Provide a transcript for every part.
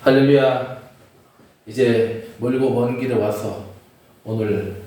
할렐루야. 이제 멀고 먼 길에 와서 오늘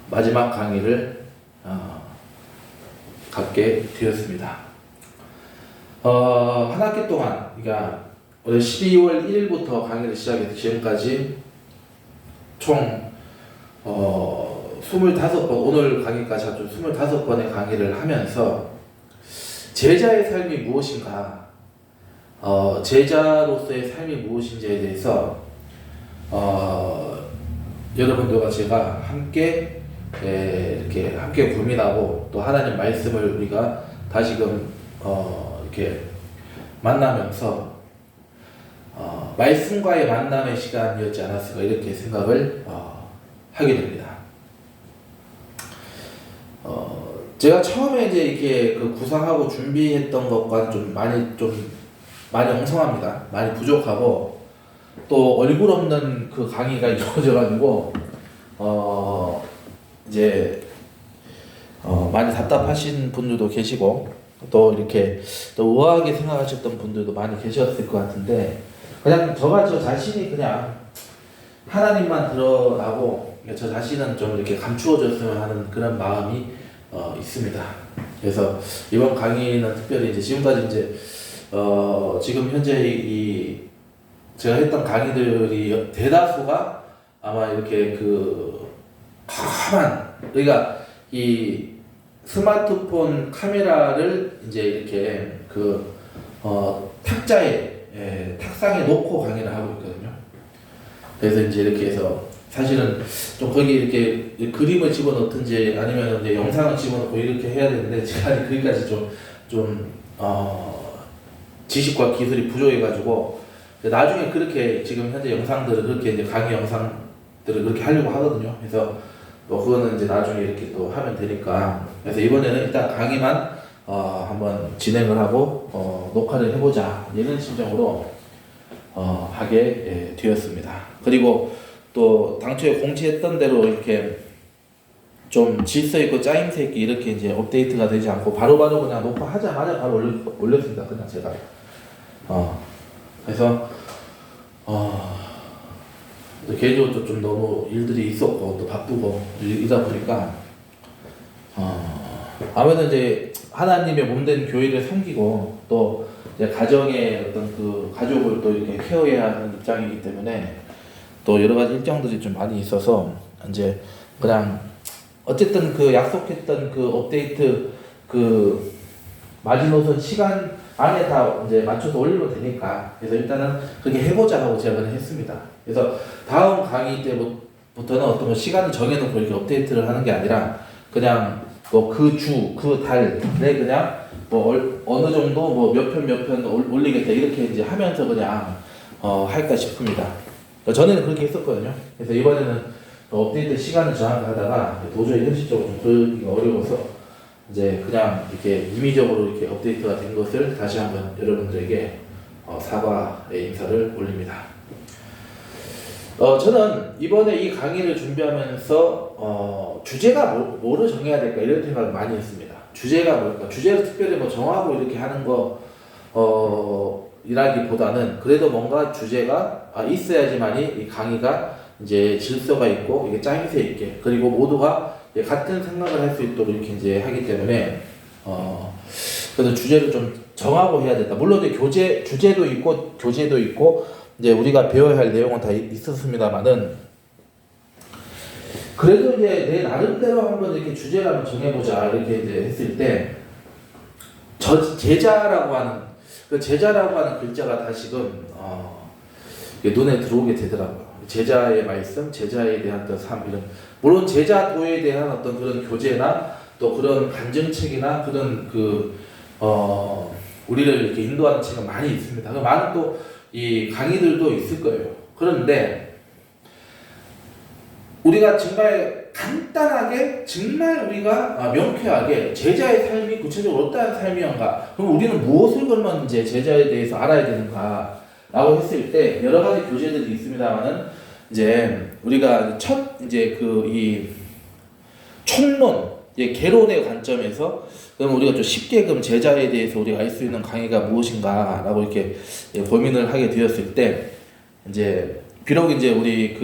마지막 강의를 갖게 되었습니다. 한 학기 동안, 그러니까 올해 12월 1일부터 강의를 시작해서 지금까지 총 25번, 오늘 강의까지 합쳐 25번의 강의를 하면서 제자의 삶이 무엇인가, 제자로서의 삶이 무엇인지에 대해서 여러분들과 제가 함께 이렇게 함께 고민하고 또 하나님 말씀을 우리가 다시금 이렇게 만나면서 말씀과의 만남의 시간이었지 않았을까 이렇게 생각을 하게 됩니다. 제가 처음에 이제 이렇게 그 구상하고 준비했던 것과는 좀 많이 엉성합니다. 많이 부족하고 또 얼굴 없는 그 강의가 이루어져가지고 이제 많이 답답하신 분들도 계시고 또 이렇게 또 우아하게 생각하셨던 분들도 많이 계셨을 것 같은데, 그냥 저 자신이 그냥 하나님만 드러나고 저 자신은 좀 이렇게 감추어졌으면 하는 그런 마음이 있습니다. 그래서 이번 강의는 특별히 이제 지금까지 이제 지금 현재 제가 했던 강의들이 대다수가 아마 이렇게 그러니까 이 스마트폰 카메라를 이제 이렇게 탁상에 놓고 강의를 하고 있거든요. 그래서 이제 이렇게 해서 사실은 좀 거기 이렇게 그림을 집어넣든지 아니면 이제 영상을 집어넣고 이렇게 해야 되는데 제가 거기까지 좀 지식과 기술이 부족해가지고 나중에 그렇게 지금 현재 영상들을 그렇게 이제 강의 영상들을 그렇게 하려고 하거든요. 그래서 뭐 그거는 이제 나중에 이렇게 또 하면 되니까, 그래서 이번에는 일단 강의만 한번 진행을 하고 녹화를 해보자 이런 심정으로 하게 되었습니다. 그리고 또 당초에 공지했던 대로 이렇게 좀 질서 있고 짜임새 있게 이렇게 이제 업데이트가 되지 않고 바로바로 그냥 녹화하자마자 바로 올렸습니다. 그냥 제가. 그래서 개인적으로 좀 너무 일들이 있었고 또 바쁘고 이러다 보니까 아무래도 이제 하나님의 몸된 교회를 섬기고 또 이제 가정의 어떤 그 가족을 또 이렇게 케어해야 하는 입장이기 때문에 또 여러 가지 일정들이 좀 많이 있어서 이제 그냥 어쨌든 그 약속했던 그 업데이트 그 마지노선 시간 안에 다 이제 맞춰서 올리면 되니까, 그래서 일단은 그렇게 해보자 하고 제가 그냥 했습니다. 그래서 다음 강의 때부터는 어떤 시간을 정해놓고 이렇게 업데이트를 하는 게 아니라 그냥 뭐 그 주, 그 달에 그냥 뭐 어느 정도 뭐 몇 편 올리겠다 이렇게 이제 하면서 그냥 할까 싶습니다. 전에는 그렇게 했었거든요. 그래서 이번에는 업데이트 시간을 정하다가 도저히 현실적으로 좀 그러기가 어려워서 이제 그냥 이렇게 임의적으로 이렇게 업데이트가 된 것을 다시 한번 여러분들에게 사과의 인사를 올립니다. 저는 이번에 이 강의를 준비하면서 주제가 뭐를 정해야 될까 이런 생각을 많이 했습니다. 주제가 뭘까? 주제를 특별히 뭐 정하고 이렇게 하는 거 이라기보다는 그래도 뭔가 주제가 있어야지만이 이 강의가 이제 질서가 있고 이게 짜임새 있게, 그리고 모두가 같은 생각을 할 수 있도록 이렇게 이제 하기 때문에 그래서 주제를 좀 정하고 해야 된다. 물론 이제 주제도 있고 교재도 있고 이제 우리가 배워야 할 내용은 다 있었습니다만은, 그래도 이제 내 나름대로 한번 이렇게 주제를 한번 정해보자 이렇게 이제 했을 때 제자라고 하는 글자가 다시금 눈에 들어오게 되더라고요. 제자의 말씀, 제자에 대한 어떤 삶, 이런, 물론 제자도에 대한 어떤 그런 교재나 또 그런 간증책이나 그런 우리를 이렇게 인도하는 책은 많이 있습니다. 많은 또 이 강의들도 있을 거예요. 그런데 우리가 정말 간단하게, 정말 우리가 명쾌하게 제자의 삶이 구체적으로 어떠한 삶이었는가, 그럼 우리는 무엇을 그러면 이제 제자에 대해서 알아야 되는가 라고 했을 때 여러 가지 교재들이 있습니다만은, 이제 우리가 첫 이제 이 총론, 이제 개론의 관점에서 그럼 우리가 좀 쉽게 그럼 제자에 대해서 우리가 알 수 있는 강의가 무엇인가라고 이렇게 고민을 하게 되었을 때 이제 비록 이제 우리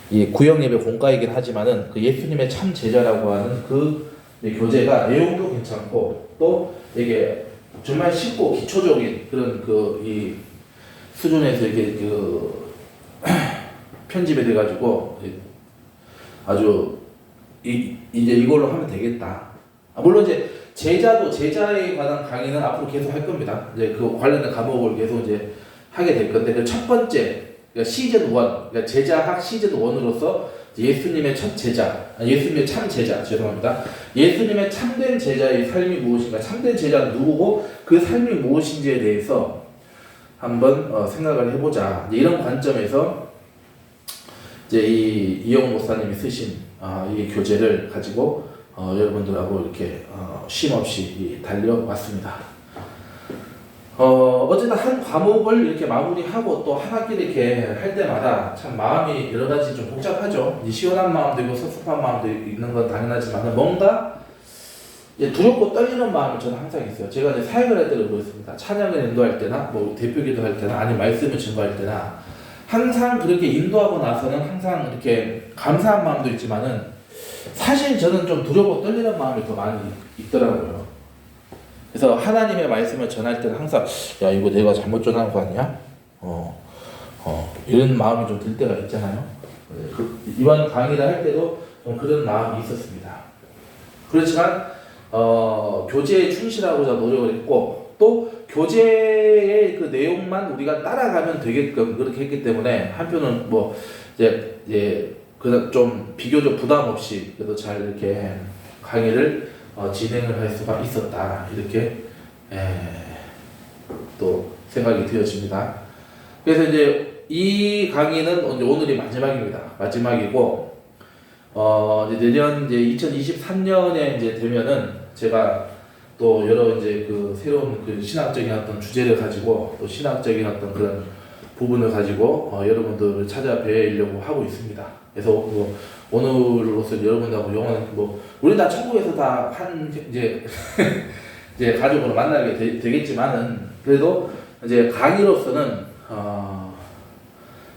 이 구역예배 공과이긴 하지만은 그 예수님의 참 제자라고 하는 그 교재가 내용도 괜찮고 또 이게 정말 쉽고 기초적인 그런 이 수준에서 이게 편집이 돼가지고 아주 이제 이걸로 하면 되겠다. 물론 이제 제자에 관한 강의는 앞으로 계속 할 겁니다. 이제 그 관련된 과목을 계속 이제 하게 될 건데 그 첫 번째 그러니까 시즌 1, 그러니까 제자학 시즌 1으로서 예수님의 첫 제자, 예수님의 참 제자, 죄송합니다. 예수님의 참된 제자의 삶이 무엇인가, 참된 제자는 누구고 그 삶이 무엇인지에 대해서 한번 생각을 해보자. 이런 관점에서 이제 이영훈 목사님이 쓰신 이 교재를 가지고 여러분들하고 이렇게 쉼 없이 달려왔습니다. 어쨌든 한 과목을 이렇게 마무리하고 또 한 학기를 이렇게 할 때마다 참 마음이 여러 가지 좀 복잡하죠. 시원한 마음도 있고 섭섭한 마음도 있는 건 당연하지만 뭔가 두렵고 떨리는 마음이 저는 항상 있어요. 제가 이제 사역을 할 때도 그렇습니다. 찬양을 인도할 때나 뭐 대표 기도할 때나 아니면 말씀을 증거할 때나 항상 그렇게 인도하고 나서는 항상 이렇게 감사한 마음도 있지만은 사실 저는 좀 두렵고 떨리는 마음이 더 많이 있더라고요. 그래서 하나님의 말씀을 전할 때는 항상 야 이거 내가 잘못 전한 거 아니야? 이런 마음이 좀 들 때가 있잖아요. 이번 강의를 할 때도 좀 그런 마음이 있었습니다. 그렇지만 교재에 충실하고자 노력을 했고 또 교재의 그 내용만 우리가 따라가면 되게끔 그렇게 했기 때문에 한편은 뭐 이제 그래서 좀 비교적 부담 없이 그래도 잘 이렇게 강의를 진행을 할 수가 있었다 이렇게 또 생각이 되어집니다. 그래서 이제 이 강의는 오늘이 마지막입니다. 마지막이고 이제 내년 이제 2023년에 이제 되면은 제가 또 여러 이제 그 새로운 그 신학적인 어떤 주제를 가지고 또 신학적인 어떤 그런 부분을 가지고 여러분들을 찾아뵈려고 하고 있습니다. 그래서 뭐 오늘로서 여러분들하고 영원한 뭐 우리 다 천국에서 다 한 이제 이제 가족으로 만나게 되겠지만은 그래도 이제 강의로서는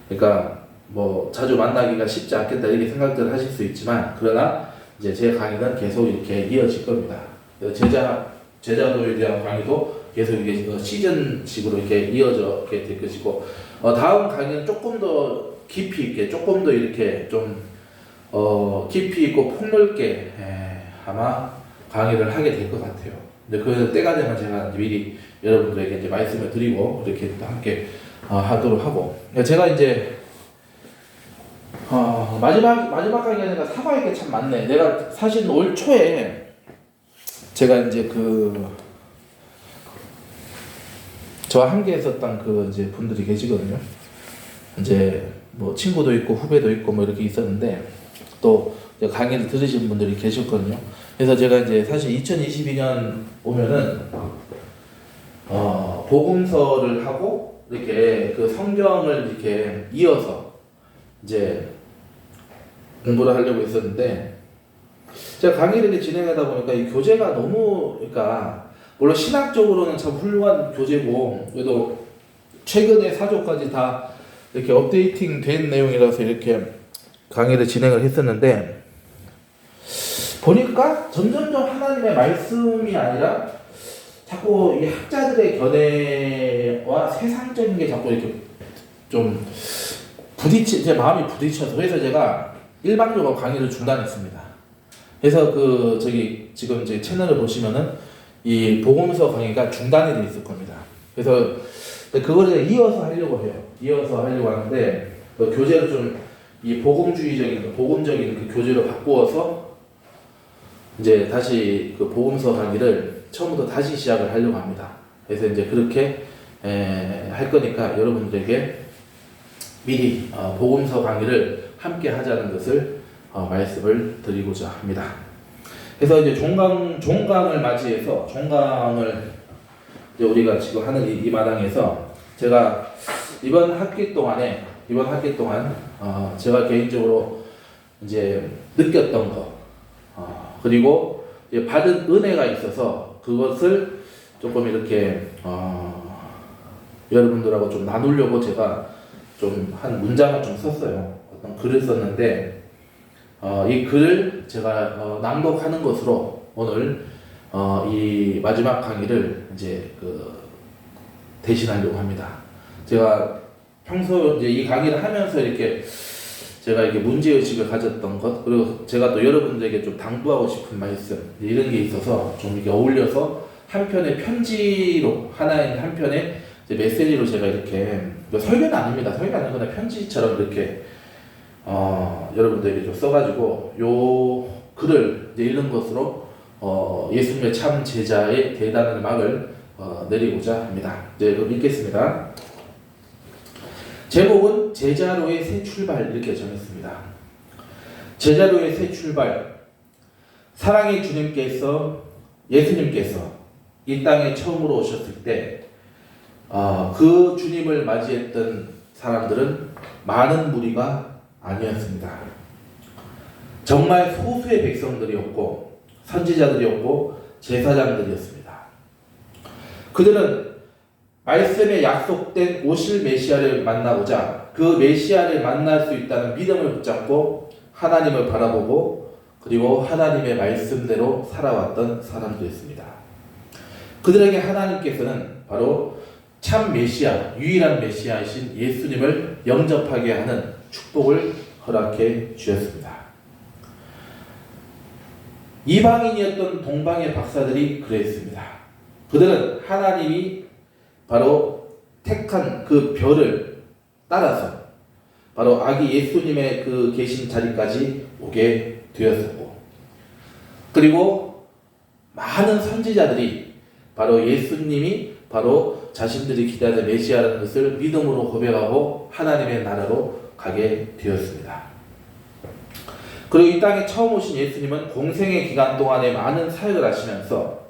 그러니까 뭐 자주 만나기가 쉽지 않겠다 이렇게 생각들을 하실 수 있지만 그러나 이제 제 강의는 계속 이렇게 이어질 겁니다. 제자도에 대한 강의도 계속 이게 시즌식으로 이렇게 이어져게 될 것이고 다음 강의는 조금 더 깊이 있게 조금 더 이렇게 좀 깊이 있고 폭넓게 아마 강의를 하게 될 것 같아요. 근데 그 때가 되면 제가 미리 여러분들에게 이제 말씀을 드리고 이렇게 또 함께 하도록 하고 제가 이제 마지막 강의가 아니라 사과할 게 참 많네. 내가 사실 올 초에 제가 이제 저와 함께 했었던 그 이제 분들이 계시거든요. 이제 뭐 친구도 있고 후배도 있고 뭐 이렇게 있었는데 또 강의를 들으신 분들이 계셨거든요. 그래서 제가 이제 사실 2022년 오면은 복음서를 하고 이렇게 그 성경을 이렇게 이어서 이제 공부를 하려고 했었는데 제가 강의를 이렇게 진행하다 보니까 이 교재가 너무 그러니까 물론 신학적으로는 참 훌륭한 교재고 그래도 최근에 사조까지 다 이렇게 업데이팅 된 내용이라서 이렇게 강의를 진행을 했었는데 보니까 점점점 하나님의 말씀이 아니라 자꾸 이 학자들의 견해와 세상적인 게 자꾸 이렇게 좀 제 마음이 부딪혀서 그래서 제가 일방적으로 강의를 중단했습니다. 그래서 지금 이제 채널을 보시면은 이 복음서 강의가 중단이 돼 있을 겁니다. 그래서 그거를 이어서 하려고 해요. 이어서 하려고 하는데 그 교재를 좀 이 복음적인 그 교재로 바꾸어서 이제 다시 그 복음서 강의를 처음부터 다시 시작을 하려고 합니다. 그래서 이제 그렇게 할 거니까 여러분들에게 미리 복음서 강의를 함께 하자는 것을 말씀을 드리고자 합니다. 그래서 이제 종강을 맞이해서 종강을 이제 우리가 지금 하는 이 마당에서 제가 이번 학기 동안 제가 개인적으로 이제 느꼈던 거, 그리고 이제 받은 은혜가 있어서 그것을 조금 이렇게 여러분들하고 좀 나누려고 제가 좀 한 문장을 좀 썼어요. 어떤 글을 썼는데 이 글을 제가 낭독하는 것으로 오늘 이 마지막 강의를 이제 대신하려고 합니다. 제가 평소 이제 이 강의를 하면서 이렇게 제가 이렇게 문제의식을 가졌던 것, 그리고 제가 또 여러분들에게 좀 당부하고 싶은 말씀, 이런 게 있어서 좀 이렇게 어울려서 한 편의 편지로, 하나의 한 편의 이제 메시지로 제가 이렇게, 설교는 아닙니다. 설교는 아니거나 편지처럼 이렇게, 여러분들에게 좀 써가지고, 요 글을 이제 읽는 것으로, 예수님의 참 제자의 대단한 막을 내리고자 합니다. 이제 그럼 읽겠습니다. 제목은 제자로의 새 출발, 이렇게 정했습니다. 제자로의 새 출발. 사랑의 예수님께서 이 땅에 처음으로 오셨을 때 그 주님을 맞이했던 사람들은 많은 무리가 아니었습니다. 정말 소수의 백성들이었고 선지자들이었고 제사장들이었습니다. 그들은 말씀에 약속된 오실 메시아를 만나고자 그 메시아를 만날 수 있다는 믿음을 붙잡고 하나님을 바라보고 그리고 하나님의 말씀대로 살아왔던 사람들이었습니다. 그들에게 하나님께서는 바로 참 메시아, 유일한 메시아이신 예수님을 영접하게 하는 축복을 허락해 주셨습니다. 이방인이었던 동방의 박사들이 그랬습니다. 그들은 하나님이 바로 택한 그 별을 따라서 바로 아기 예수님의 그 계신 자리까지 오게 되었었고, 그리고 많은 선지자들이 바로 예수님이 바로 자신들이 기다리는 메시아라는 것을 믿음으로 고백하고 하나님의 나라로 가게 되었습니다. 그리고 이 땅에 처음 오신 예수님은 공생의 기간 동안에 많은 사역을 하시면서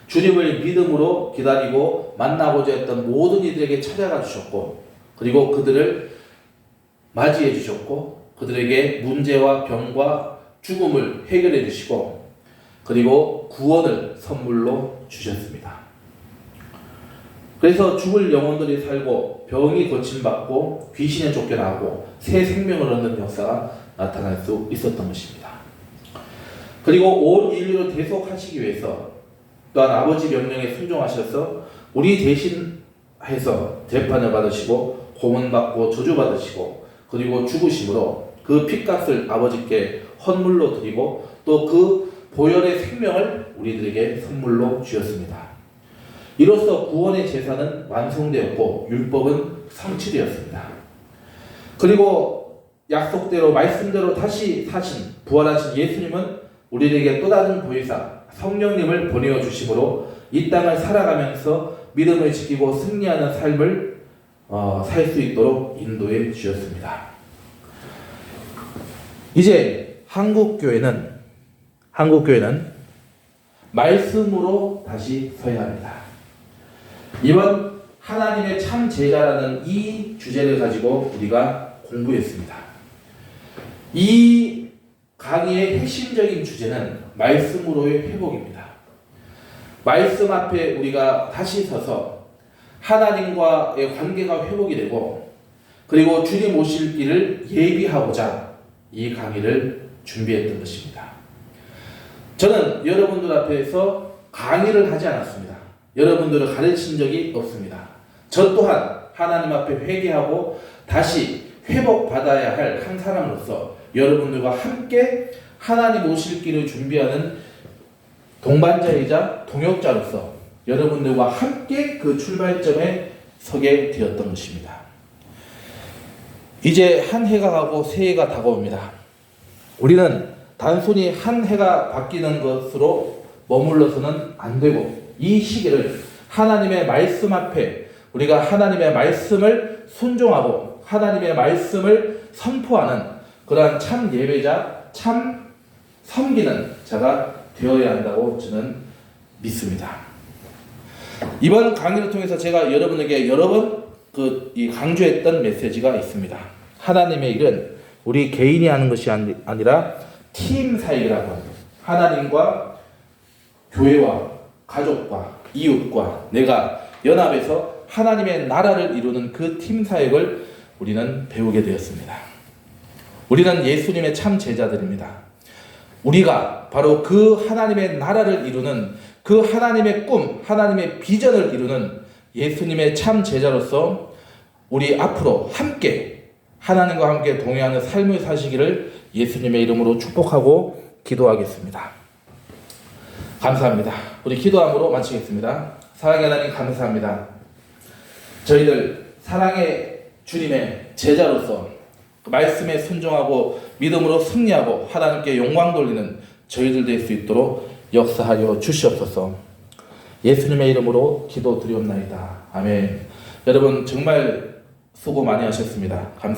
주님을 믿음으로 기다리고 만나고자 했던 모든 이들에게 찾아가 주셨고, 그리고 그들을 맞이해 주셨고, 그들에게 문제와 병과 죽음을 해결해 주시고, 그리고 구원을 선물로 주셨습니다. 그래서 죽을 영혼들이 살고 병이 고침받고 귀신에 쫓겨나고 새 생명을 얻는 역사가 나타날 수 있었던 것입니다. 그리고 온 인류를 대속하시기 위해서 또한 아버지 명령에 순종하셔서 우리 대신해서 재판을 받으시고 고문받고 저주받으시고 그리고 죽으심으로 그 핏값을 아버지께 헌물로 드리고 또 그 보혈의 생명을 우리들에게 선물로 주셨습니다. 이로써 구원의 제사는 완성되었고 율법은 성취되었습니다. 그리고 약속대로 말씀대로 다시 사신 부활하신 예수님은 우리에게 또 다른 보혜사 성령님을 보내어 주심으로 이 땅을 살아가면서 믿음을 지키고 승리하는 삶을 살 수 있도록 인도해 주셨습니다. 이제 한국교회는 말씀으로 다시 서야 합니다. 이번 하나님의 참 제자라는 이 주제를 가지고 우리가 공부했습니다. 이 강의의 핵심적인 주제는 말씀으로의 회복입니다. 말씀 앞에 우리가 다시 서서 하나님과의 관계가 회복이 되고 그리고 주님 오실 길을 예비하고자 이 강의를 준비했던 것입니다. 저는 여러분들 앞에서 강의를 하지 않았습니다. 여러분들을 가르친 적이 없습니다. 저 또한 하나님 앞에 회개하고 다시 회복받아야 할 한 사람으로서 여러분들과 함께 하나님 오실 길을 준비하는 동반자이자 동역자로서 여러분들과 함께 그 출발점에 서게 되었던 것입니다. 이제 한 해가 가고 새 해가 다가옵니다. 우리는 단순히 한 해가 바뀌는 것으로 머물러서는 안 되고 이 시기를 하나님의 말씀 앞에 우리가 하나님의 말씀을 순종하고 하나님의 말씀을 선포하는 그러한 참 예배자, 참 섬기는 자가 되어야 한다고 저는 믿습니다. 이번 강의를 통해서 제가 여러분에게 여러 번 강조했던 메시지가 있습니다. 하나님의 일은 우리 개인이 하는 것이 아니라 팀 사역이라고 합니다. 하나님과 교회와 가족과 이웃과 내가 연합해서 하나님의 나라를 이루는 그 팀 사역을 우리는 배우게 되었습니다. 우리는 예수님의 참 제자들입니다. 우리가 바로 그 하나님의 나라를 이루는 그 하나님의 꿈, 하나님의 비전을 이루는 예수님의 참 제자로서 우리 앞으로 함께 하나님과 함께 동행하는 삶을 사시기를 예수님의 이름으로 축복하고 기도하겠습니다. 감사합니다. 우리 기도함으로 마치겠습니다. 사랑의 하나님 감사합니다. 저희들 사랑의 주님의 제자로서 그 말씀에 순종하고 믿음으로 승리하고 하나님께 영광 돌리는 저희들 될 수 있도록 역사하여 주시옵소서. 예수님의 이름으로 기도드리옵나이다. 아멘. 여러분 정말 수고 많이 하셨습니다. 감사합니다.